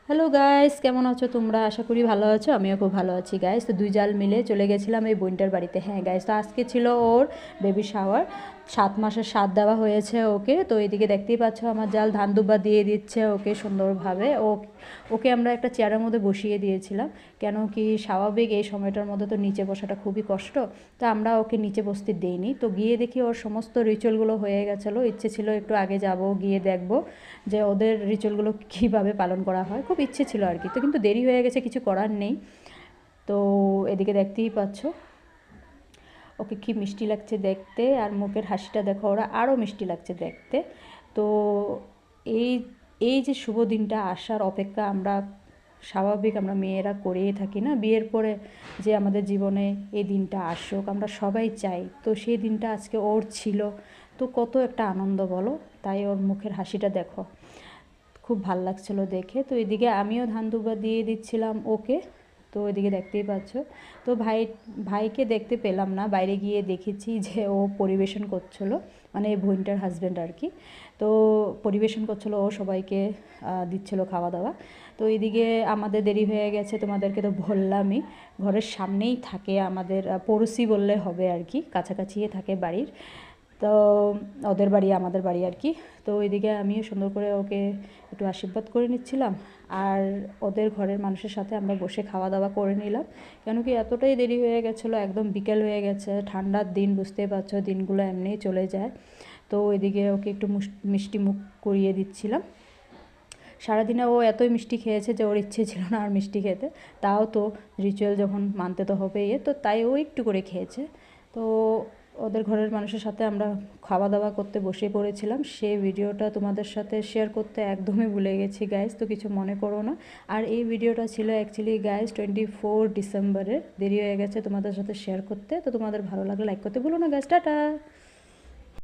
Hello guys, কেমন আছো তোমরা? আশা করি ভালো আছো। আমিও খুব ভালো আছি গাইস। তো দুই জাল মিলে চলে গেছিলাম এই বোনটার বাড়িতে। হ্যাঁ গাইস, তো আজকে ছিল ওর বেবি শাওয়ার। 7 মাসের সাত দেওয়া হয়েছে ওকে। তো এদিকে দেখতেই পাচ্ছ আমার জাল ধান দুব্বা দিয়ে দিচ্ছে ওকে সুন্দরভাবে। ওকে আমরা একটা চেয়ারের মধ্যে বসিয়ে দিয়েছিলাম, কেন কি স্বাভাবিক এই সময়টার মধ্যে তো নিচে বসাটা খুবই কষ্ট। তো আমরা ওকে নিচে বসতে দিইনি। তো গিয়ে দেখি ওর সমস্ত রিচুয়ালগুলো হয়ে গেছিলো। ইচ্ছে ছিল একটু আগে যাব, গিয়ে দেখব যে ওদের রিচুয়ালগুলো কীভাবে পালন করা হয়, খুব ইচ্ছে ছিল আর কি। তো কিন্তু দেরি হয়ে গেছে, কিছু করার নেই। তো এদিকে দেখতেই পাচ্ছ ওকে কী মিষ্টি লাগছে দেখতে, আর মুখের হাসিটা দেখো, ওরা আরও মিষ্টি লাগছে দেখতে। তো এই এই যে শুভ দিনটা আসার অপেক্ষা আমরা স্বাভাবিক আমরা মেয়েরা করেই থাকি না, বিয়ের পরে যে আমাদের জীবনে এই দিনটা আসুক আমরা সবাই চাই। তো সেই দিনটা আজকে ওর ছিল, তো কত একটা আনন্দ বলো। তাই ওর মুখের হাসিটা দেখো, খুব ভাল লাগছিলো দেখে। তো এদিকে আমিও ধান দুব্বা দিয়ে দিচ্ছিলাম ওকে। তো এদিকে দেখতেই পাচ্ছ। তো ভাইকে দেখতে পেলাম না, বাইরে গিয়ে দেখেছি যে ও পরিবেশন করছিলো, মানে বোনটার হাজব্যান্ড আর কি। তো পরিবেশন করছিলো, ও সবাইকে দিচ্ছিলো খাওয়া দাওয়া। তো এদিকে আমাদের দেরি হয়ে গেছে, তোমাদেরকে তো বললামই। ঘরের সামনেই থাকে আমাদের, পড়োশি বললে হবে আর কি, কাছাকাছি থাকে বাড়ির। তো ওদের বাড়ি আমাদের বাড়ি আর কি। তো ওইদিকে আমিও সুন্দর করে ওকে একটু আশীর্বাদ করে নিচ্ছিলাম, আর ওদের ঘরের মানুষের সাথে আমরা বসে খাওয়া দাওয়া করে নিলাম। কেন কি এতটাই দেরি হয়ে গেছিলো, একদম বিকেল হয়ে গেছে, ঠান্ডার দিন, বুঝতেই পারছো দিনগুলো এমনিই চলে যায়। তো ওইদিকে ওকে একটু মিষ্টি মুখ করিয়ে দিচ্ছিলাম। সারাদিনে ও এতই মিষ্টি খেয়েছে যে ওর ইচ্ছে ছিল না আর মিষ্টি খেতে, তাও তো রিচুয়াল যখন মানতে তো হবে, তো তাই ও একটু করে খেয়েছে। তো ওদের ঘরের মানুষের সাথে আমরা খাওয়া দাওয়া করতে বসে পড়েছিলাম, সেই ভিডিওটা তোমাদের সাথে শেয়ার করতে একদমই ভুলে গেছি গাইজ, তো কিছু মনে করো না। আর এই ভিডিওটা ছিল অ্যাকচুয়ালি গাইজ 24 ডিসেম্বরের, দেরি হয়ে গেছে তোমাদের সাথে শেয়ার করতে। তো তোমাদের ভালো লাগলে লাইক করতে ভুলো না গাইজ। টাটা।